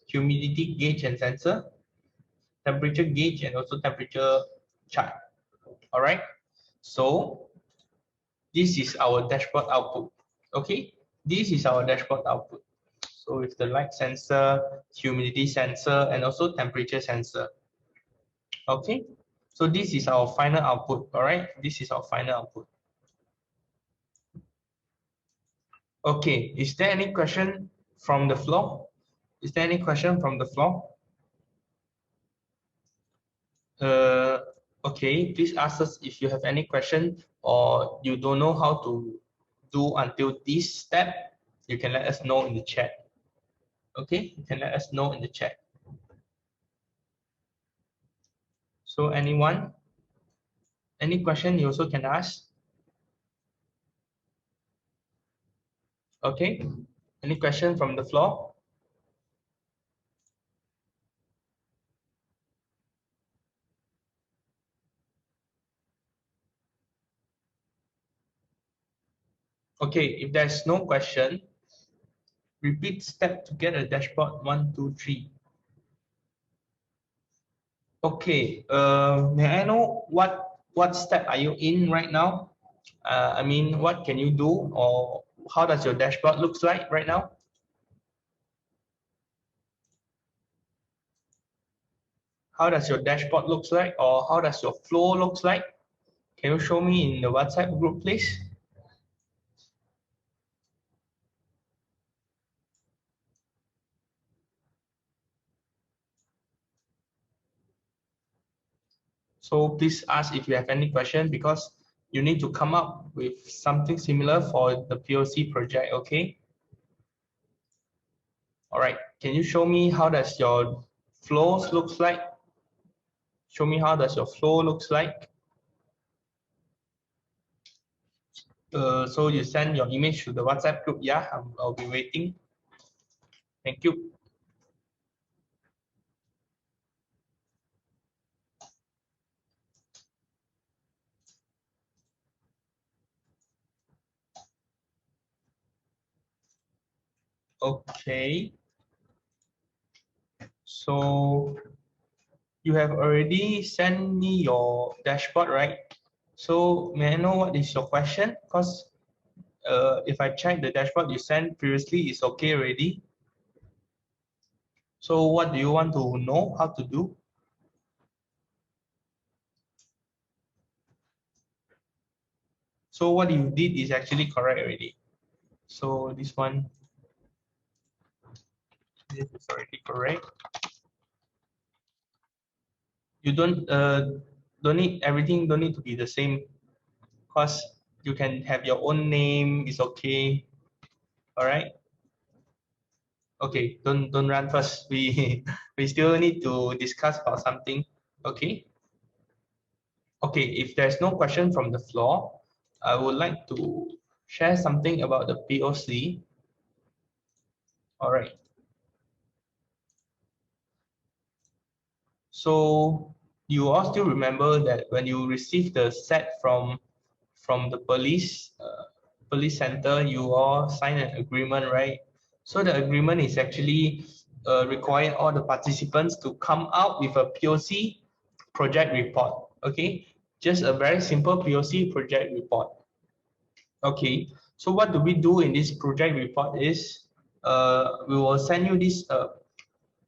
humidity gauge and sensor, temperature gauge and also temperature chart. All right. So this is our dashboard output. Okay. This is our dashboard output. So with the light sensor, humidity sensor, and also temperature sensor. Okay. So this is our final output. All right. This is our final output. Okay. Is there any question from the floor? Is there any question from the floor? Okay, please ask us if you have any question or you don't know how to do until this step, you can let us know in the chat. Okay, you can let us know in the chat. So anyone, any question you also can ask. Okay, any question from the floor? Okay, if there's no question, repeat step to get a dashboard 1, 2, 3. Okay, may I know what step are you in right now? I mean, what can you do, or how does your dashboard looks like right now? How does your dashboard looks like, or how does your flow looks like? Can you show me in the WhatsApp group, please? So please ask if you have any question, because you need to come up with something similar for the POC project, okay? All right, can you show me how does your flows looks like? Show me how does your flow looks like. So you send your image to the WhatsApp group, yeah? I'll be waiting. Thank you. Okay. So you have already sent me your dashboard, right? So may I know what is your question? Because if I check the dashboard you sent previously, it's okay already. So what do you want to know how to do? So what you did is actually correct already. So this one, this is already correct. You don't need everything. Don't need to be the same, because you can have your own name. It's okay. All right. Okay. Don't run first. We we still need to discuss about something. Okay. Okay, if there's no question from the floor, I would like to share something about the POC. All right. So you all still remember that when you receive the set from the police center, you all sign an agreement, right? So the agreement is actually requiring all the participants to come out with a POC project report. Okay, just a very simple POC project report. Okay, So what do we do in this project report is we will send you this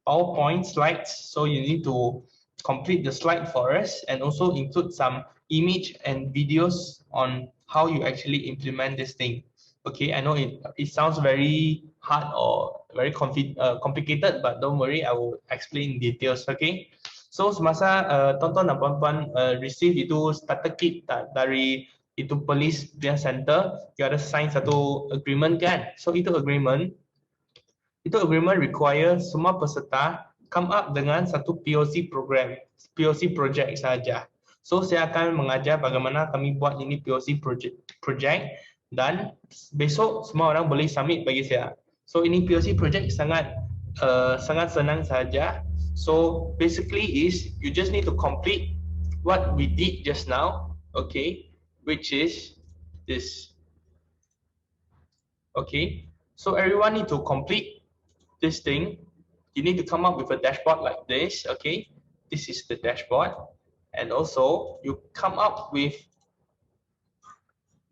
PowerPoint slides. So you need to complete the slide for us and also include some image and videos on how you actually implement this thing. Okay, I know it sounds very hard or very complicated, but don't worry, I will explain in details. Okay, so semasa tonton dan puan-puan receive itu starter kit dari itu police dia center, you ada sign satu agreement kan? So itu agreement require semua peserta come up dengan satu POC program, POC project saja. So saya akan mengajar bagaimana kami buat ini POC project dan besok semua orang boleh submit bagi saya. So ini POC project sangat senang saja. So basically is you just need to complete what we did just now, okay, which is this. Okay, so everyone need to complete this thing. You need to come up with a dashboard like this. Okay, this is the dashboard, and also you come up with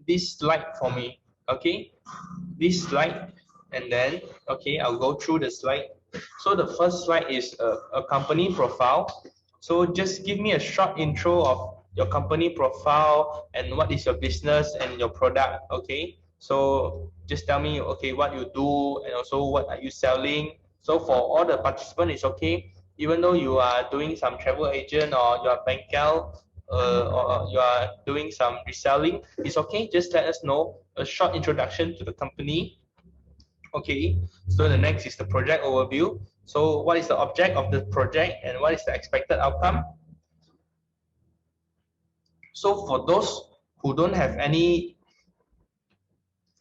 this slide for me. Okay, this slide, and then okay, I'll go through the slide. So the first slide is a company profile. So just give me a short intro of your company profile and what is your business and your product. Okay, so just tell me, okay, what you do and also what are you selling. So for all the participants, it's okay. Even though you are doing some travel agent or you are banker or you are doing some reselling, it's okay. Just let us know a short introduction to the company. Okay, so the next is the project overview. So what is the object of the project and what is the expected outcome? So for those who don't have any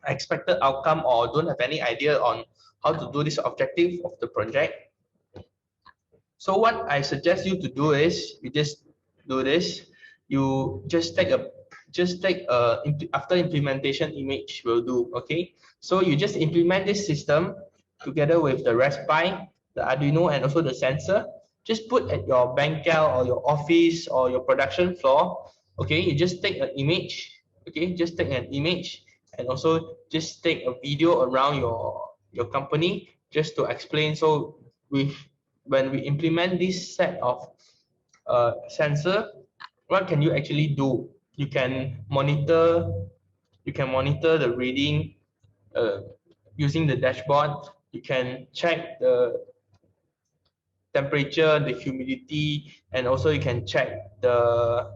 expected outcome or don't have any idea on how to do this objective of the project, so what I suggest you to do is you just do this. You just take a after implementation image will do. Okay, so you just implement this system together with the Raspberry, the Arduino, and also the sensor. Just put at your bank or your office or your production floor. Okay, you just take an image. Okay, just take an image and also just take a video around your company just to explain. So when we implement this set of sensor, what can you actually do? You can monitor the reading using the dashboard. You can check the temperature, the humidity, and also you can check the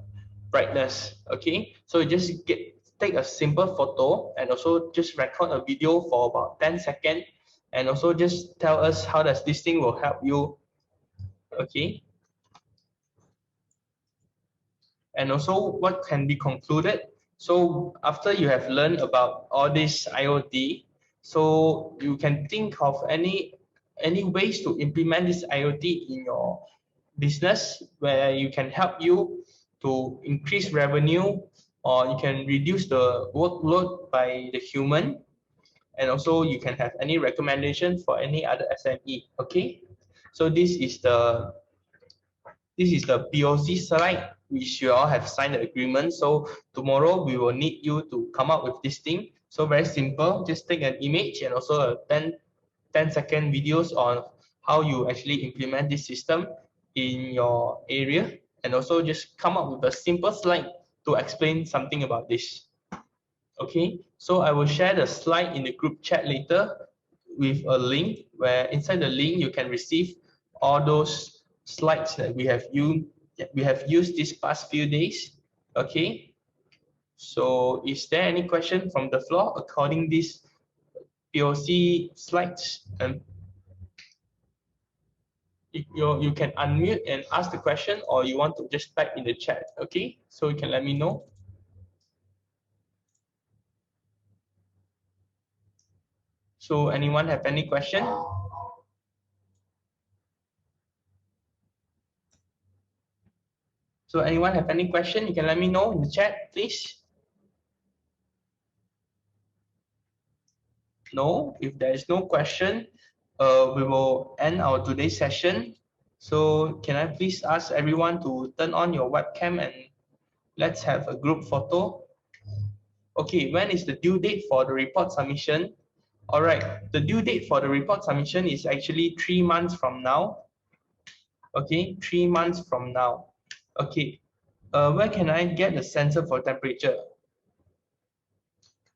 brightness. Okay, so you just take a simple photo and also just record a video for about 10 seconds and also just tell us how does this thing will help you. Okay, and also what can be concluded. So after you have learned about all this IoT, so you can think of any ways to implement this IoT in your business where you can help you to increase revenue or you can reduce the workload by the human, and also you can have any recommendation for any other SME. Okay, so this is the POC slide which you all have signed the agreement. So tomorrow we will need you to come up with this thing. So very simple, just take an image and also a 10-second videos on how you actually implement this system in your area, and also just come up with a simple slide to explain something about this. Okay, so I will share the slide in the group chat later with a link where inside the link you can receive all those slides that we have used these past few days. Okay, so is there any question from the floor according these POC slides? You can unmute and ask the question, or you want to just type in the chat. Okay, so you can let me know. So anyone have any question? So anyone have any question, you can let me know in the chat, please. No, if there is no question, we will end our today's session. So can I please ask everyone to turn on your webcam and let's have a group photo Okay, when is the due date for the report submission? All right, the due date for the report submission is actually 3 months from now. Okay, 3 months from now. Okay, where can I get the sensor for temperature?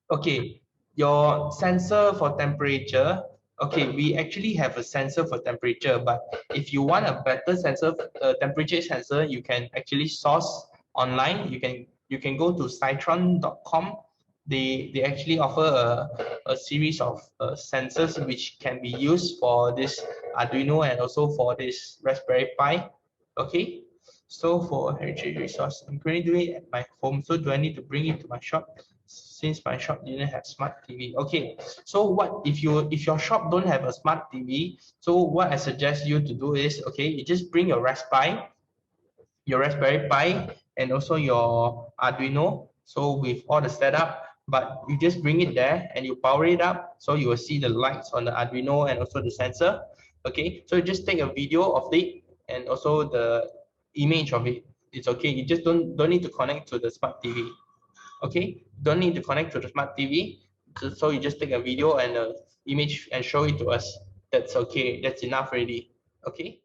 Okay, your sensor for temperature. Okay, we actually have a sensor for temperature, but if you want a better sensor, temperature sensor, you can actually source online. You can go to citron.com. They actually offer a series of sensors which can be used for this Arduino and also for this Raspberry Pi. Okay, so for heritage resource, I'm currently doing it at my home. So do I need to bring it to my shop? Since my shop didn't have smart TV. Okay, so what if your shop don't have a smart TV? So what I suggest you to do is, okay, you just bring your Raspberry Pi, and also your Arduino. So with all the setup, but you just bring it there and you power it up. So you will see the lights on the Arduino and also the sensor. Okay, so you just take a video of it and also the image of it. It's okay. You just don't need to connect to the smart TV. Okay, don't need to connect to the smart TV. So you just take a video and a image and show it to us. That's okay. That's enough already. Okay.